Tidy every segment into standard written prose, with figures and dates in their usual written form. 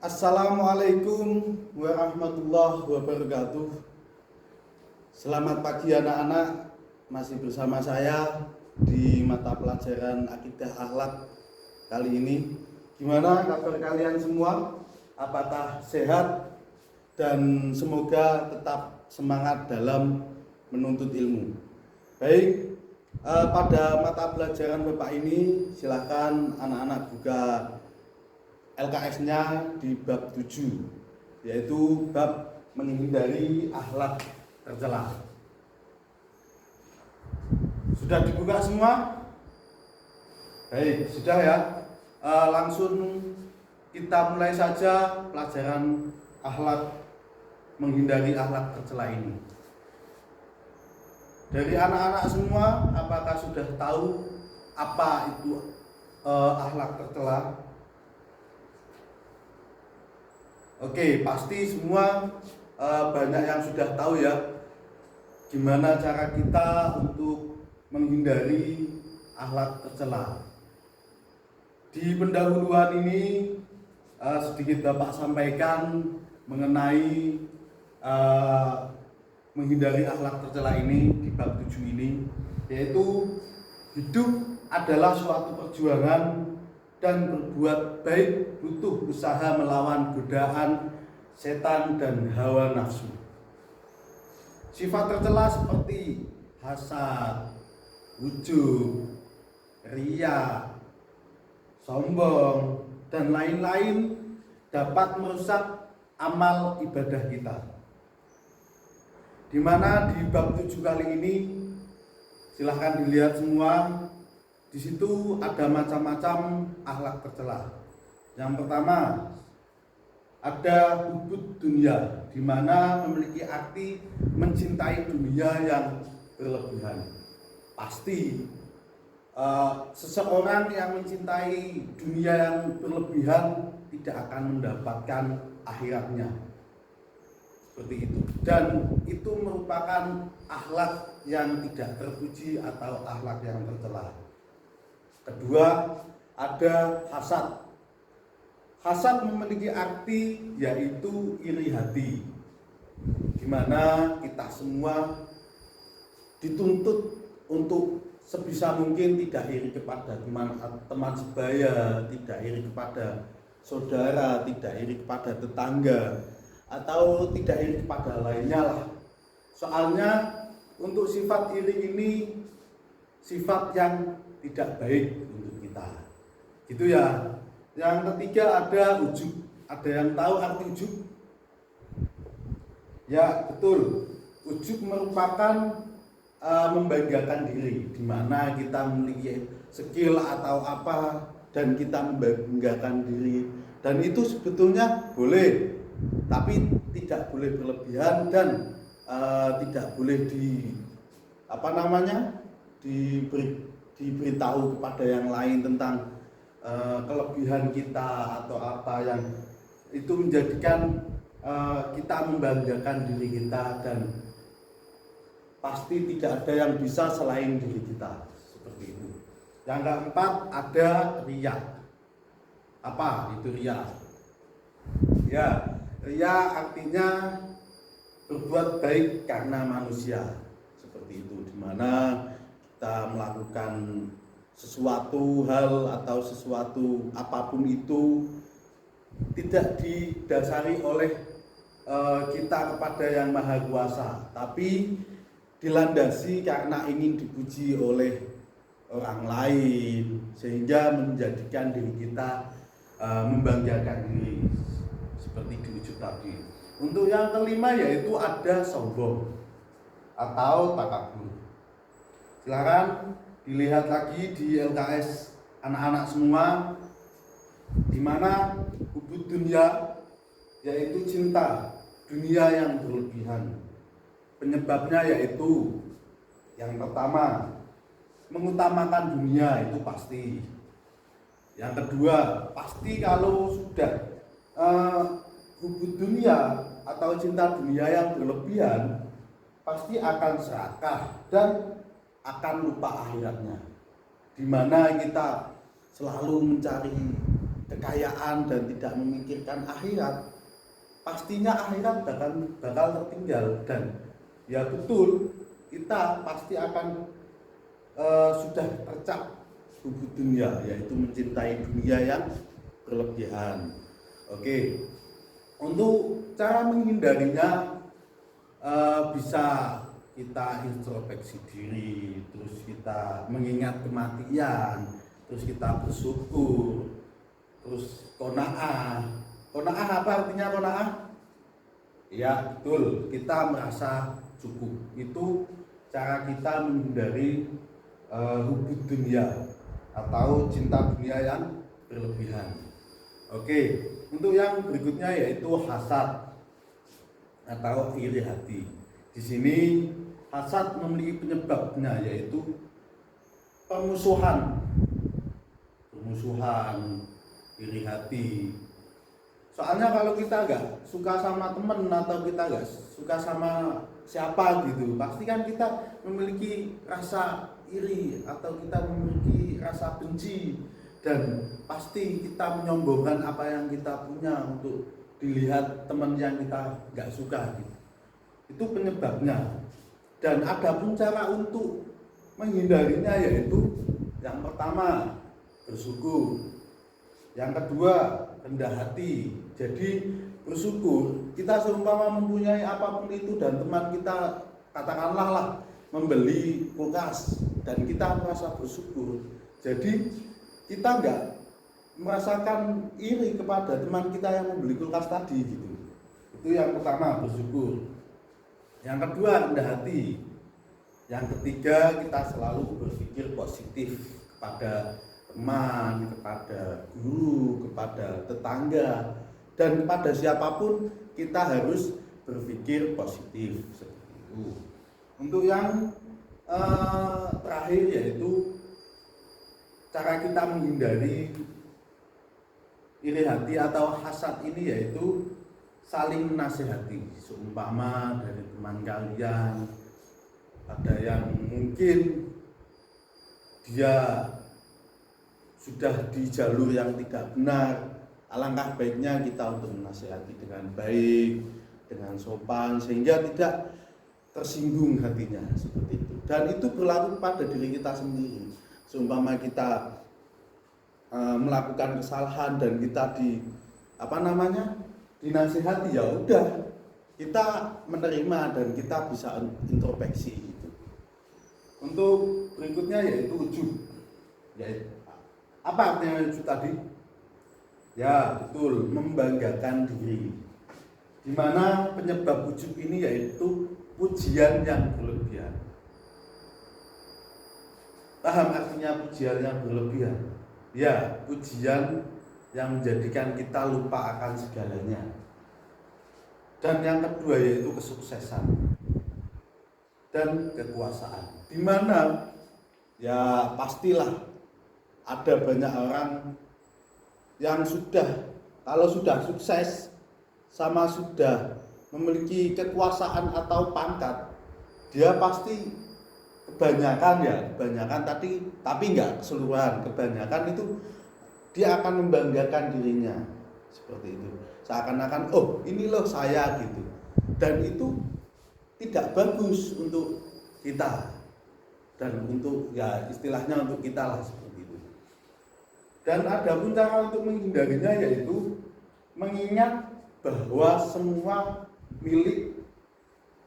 Assalamualaikum warahmatullahi wabarakatuh. Selamat pagi anak-anak, masih bersama saya di mata pelajaran Akidah Akhlak kali ini. Gimana kabar kalian semua? Apakah sehat? Dan semoga tetap semangat dalam menuntut ilmu. Baik, pada mata pelajaran Bapak ini silakan anak-anak buka LKS-nya di bab 7, yaitu bab menghindari akhlak tercela. Sudah dibuka semua? Baik, sudah ya. Langsung kita mulai saja pelajaran akhlak menghindari akhlak tercela ini. Dari anak-anak semua, apakah sudah tahu apa itu akhlak tercela? Oke, pasti semua banyak yang sudah tahu ya gimana cara kita untuk menghindari akhlak tercela. Di pendahuluan ini sedikit Bapak sampaikan mengenai menghindari akhlak tercela ini di bab 7 ini, yaitu hidup adalah suatu perjuangan dan berbuat baik butuh usaha melawan godaan setan dan hawa nafsu. Sifat tercela seperti hasad, ujub, riya, sombong, dan lain-lain dapat merusak amal ibadah kita. Di mana di bab 7 kali ini silahkan dilihat semua. Di situ ada macam-macam akhlak tercela. Yang pertama, ada hubud dunia, di mana memiliki arti mencintai dunia yang berlebihan. Pasti seseorang yang mencintai dunia yang berlebihan tidak akan mendapatkan akhiratnya. Seperti itu. Dan itu merupakan akhlak yang tidak terpuji atau akhlak yang tercela. Kedua, ada hasad. Hasad memiliki arti yaitu iri hati, di mana kita semua dituntut untuk sebisa mungkin tidak iri kepada teman sebaya, tidak iri kepada saudara, tidak iri kepada tetangga, atau tidak iri kepada lainnya lah. Soalnya untuk sifat iri ini sifat yang tidak baik untuk kita, gitu ya. Yang ketiga ada ujub. Ada yang tahu arti ujub? Ya betul, ujub merupakan membanggakan diri, di mana kita memiliki skill atau apa dan kita membanggakan diri, dan itu sebetulnya boleh, tapi tidak boleh berlebihan dan tidak boleh diberitahu kepada yang lain tentang kelebihan kita atau apa yang itu menjadikan kita membanggakan diri kita, dan pasti tidak ada yang bisa selain diri kita, seperti itu. Yang keempat ada riya. Apa itu riya? Ya, riya artinya berbuat baik karena manusia, seperti itu, di mana kita melakukan sesuatu hal atau sesuatu apapun itu tidak didasari oleh kita kepada yang maha kuasa, tapi dilandasi karena ingin dipuji oleh orang lain, sehingga menjadikan diri kita membanggakan diri, seperti di ujub tadi. Untuk yang kelima yaitu ada sombong atau takabur. Silakan dilihat lagi di LKS anak-anak semua, di mana hubud dunia yaitu cinta dunia yang berlebihan. Penyebabnya yaitu yang pertama, mengutamakan dunia, itu pasti. Yang kedua, pasti kalau sudah hubud dunia atau cinta dunia yang berlebihan, pasti akan serakah dan akan lupa akhiratnya, di mana kita selalu mencari kekayaan dan tidak memikirkan akhirat, pastinya akhirat bakal tertinggal. Dan ya betul, kita pasti akan sudah tercap hubu dunia, yaitu mencintai dunia yang berlebihan. Oke, untuk cara menghindarinya bisa kita introspeksi diri, terus kita mengingat kematian, terus kita bersyukur, terus qanaah. Qanaah apa artinya qanaah? Ya betul, kita merasa cukup. Itu cara kita menghindari hubud dunia atau cinta dunia yang berlebihan. Oke, untuk yang berikutnya yaitu hasad atau iri hati. Di sini hasad memiliki penyebabnya, yaitu permusuhan, iri hati. Soalnya kalau kita nggak suka sama temen atau kita nggak suka sama siapa gitu, pasti kan kita memiliki rasa iri atau kita memiliki rasa benci, dan pasti kita menyombongkan apa yang kita punya untuk dilihat teman yang kita nggak suka gitu. Itu penyebabnya. Dan ada pun cara untuk menghindarinya, yaitu yang pertama bersyukur, yang kedua rendah hati. Jadi bersyukur, kita seumpama mempunyai apapun itu dan teman kita katakanlah lah membeli kulkas dan kita merasa bersyukur, jadi kita enggak merasakan iri kepada teman kita yang membeli kulkas tadi gitu. Itu yang pertama, bersyukur. Yang kedua rendah hati. Yang ketiga kita selalu berpikir positif kepada teman, kepada guru, kepada tetangga, dan kepada siapapun kita harus berpikir positif seperti itu. Untuk yang terakhir yaitu cara kita menghindari iri hati atau hasad ini, yaitu saling menasihati. Seumpama dari teman kalian ada yang mungkin dia sudah di jalur yang tidak benar, alangkah baiknya kita untuk menasihati dengan baik, dengan sopan, sehingga tidak tersinggung hatinya seperti itu. Dan itu berlaku pada diri kita sendiri. Seumpama kita melakukan kesalahan dan kita dinasihati, ya udah kita menerima dan kita bisa introspeksi itu. Untuk berikutnya yaitu ujub. Yaitu apa artinya ujub tadi? Ya betul, membanggakan diri. Dimana penyebab ujub ini yaitu pujian yang berlebihan. Paham artinya pujian yang berlebihan? Ya, pujian yang menjadikan kita lupa akan segalanya. Dan yang kedua yaitu kesuksesan dan kekuasaan. Dimana ya pastilah ada banyak orang yang kalau sudah sukses sama sudah memiliki kekuasaan atau pangkat, dia pasti kebanyakan tapi enggak keseluruhan, kebanyakan itu dia akan membanggakan dirinya seperti itu, seakan-akan oh ini loh saya gitu. Dan itu tidak bagus untuk kita dan untuk ya istilahnya untuk kita lah seperti itu. Dan ada pun cara untuk menghindarinya, yaitu mengingat bahwa semua milik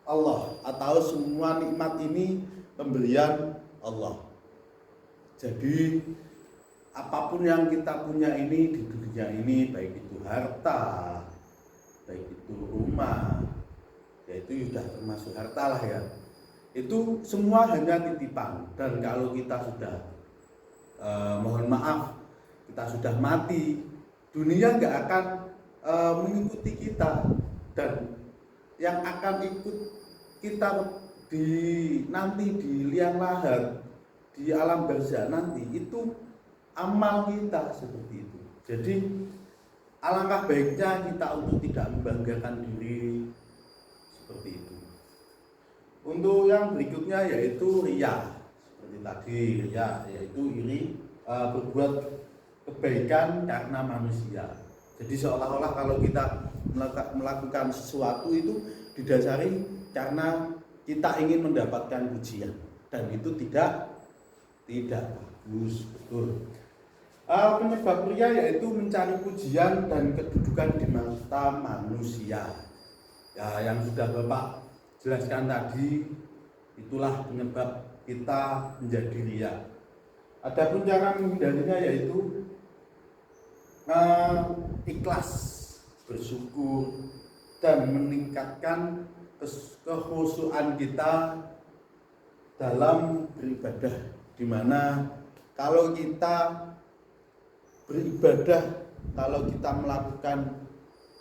Allah atau semua nikmat ini pemberian Allah. Jadi apapun yang kita punya ini di dunia ini, baik itu harta, baik itu rumah, yaitu sudah termasuk harta lah ya, itu semua hanya titipan. Dan kalau kita sudah mohon maaf, kita sudah mati, dunia nggak akan mengikuti kita, dan yang akan ikut kita nanti di liang lahat, di alam barzakh nanti, itu amal kita seperti itu. Jadi alangkah baiknya kita untuk tidak membanggakan diri seperti itu. Untuk yang berikutnya yaitu riya. Seperti tadi riya, yaitu iri berbuat kebaikan karena manusia. Jadi seolah-olah kalau kita melakukan sesuatu itu didasari karena kita ingin mendapatkan pujian, dan itu tidak bagus, betul. Penyebab ria yaitu mencari pujian dan kedudukan di mata manusia. Ya, yang sudah Bapak jelaskan tadi, itulah penyebab kita menjadi ria. Adapun cara menghindarinya yaitu ikhlas, bersyukur, dan meningkatkan kekhusyuan kita dalam beribadah, dimana kalau kita beribadah, kalau kita melakukan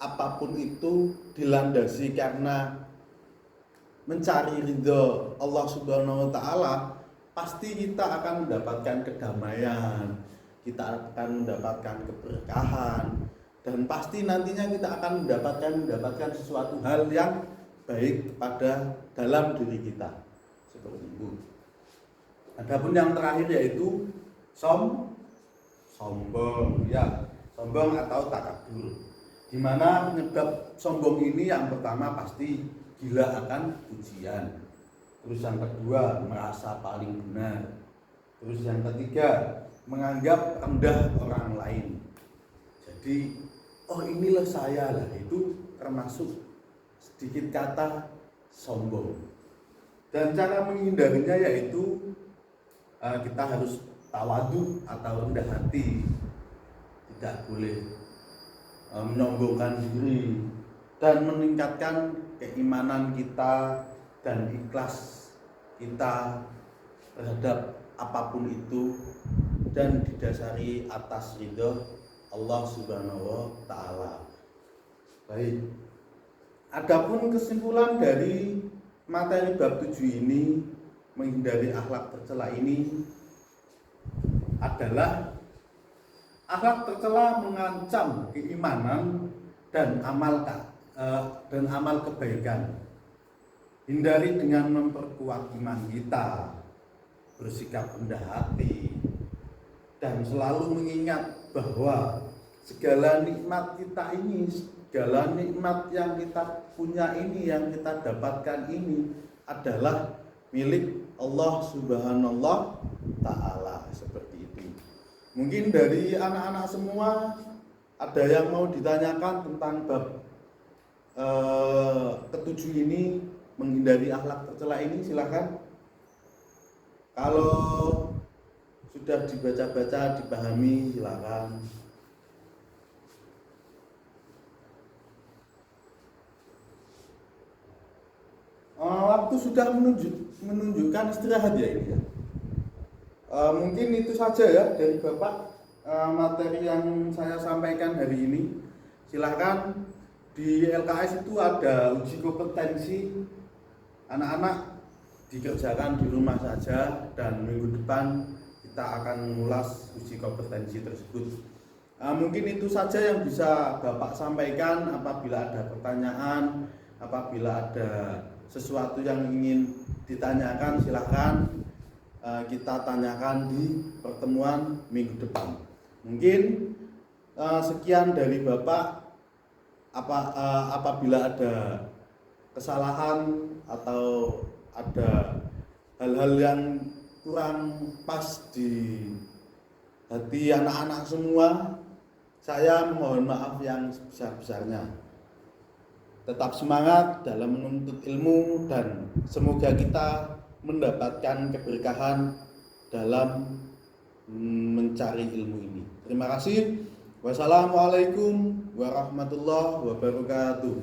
apapun itu dilandasi karena mencari ridho Allah Subhanahu wa Ta'ala, pasti kita akan mendapatkan kedamaian, kita akan mendapatkan keberkahan, dan pasti nantinya kita akan mendapatkan sesuatu hal yang baik pada dalam diri kita, seperti itu. Adapun yang terakhir yaitu sombong, ya, sombong atau takabur. Di mana penyebab sombong ini yang pertama pasti gila akan pujian. Terus yang kedua merasa paling benar. Terus yang ketiga menganggap rendah orang lain. Jadi, oh inilah saya lah, itu termasuk sedikit kata sombong. Dan cara menghindarinya yaitu kita harus tawadu atau rendah hati, tidak boleh menyombongkan diri, dan meningkatkan keimanan kita dan ikhlas kita terhadap apapun itu, dan didasari atas ridho Allah Subhanahu wa Ta'ala. Baik, adapun kesimpulan dari materi bab 7 ini, menghindari akhlak tercela ini adalah akhlak tercela mengancam keimanan dan amal kebaikan. Hindari dengan memperkuat iman kita, bersikap rendah hati, dan selalu mengingat bahwa segala nikmat kita ini, segala nikmat yang kita punya ini, yang kita dapatkan ini adalah milik Allah Subhanahu wa Ta'ala, seperti itu. Mungkin dari anak-anak semua ada yang mau ditanyakan tentang bab ketujuh ini, menghindari akhlak tercela ini, silakan. Kalau sudah dibaca-baca, dipahami, silakan. Waktu sudah menunjukkan istirahat ya ini ya. Mungkin itu saja ya dari Bapak materi yang saya sampaikan hari ini. Silahkan, di LKS itu ada uji kompetensi, anak-anak dikerjakan di rumah saja, dan minggu depan kita akan mengulas uji kompetensi tersebut. Mungkin itu saja yang bisa Bapak sampaikan. Apabila ada pertanyaan, apabila ada sesuatu yang ingin ditanyakan, silahkan kita tanyakan di pertemuan minggu depan. Mungkin sekian dari Bapak. Apabila ada kesalahan atau ada hal-hal yang kurang pas di hati anak-anak semua, saya mohon maaf yang sebesar-besarnya. Tetap semangat dalam menuntut ilmu, dan semoga kita mendapatkan keberkahan dalam mencari ilmu ini. Terima kasih. Wassalamualaikum warahmatullahi wabarakatuh.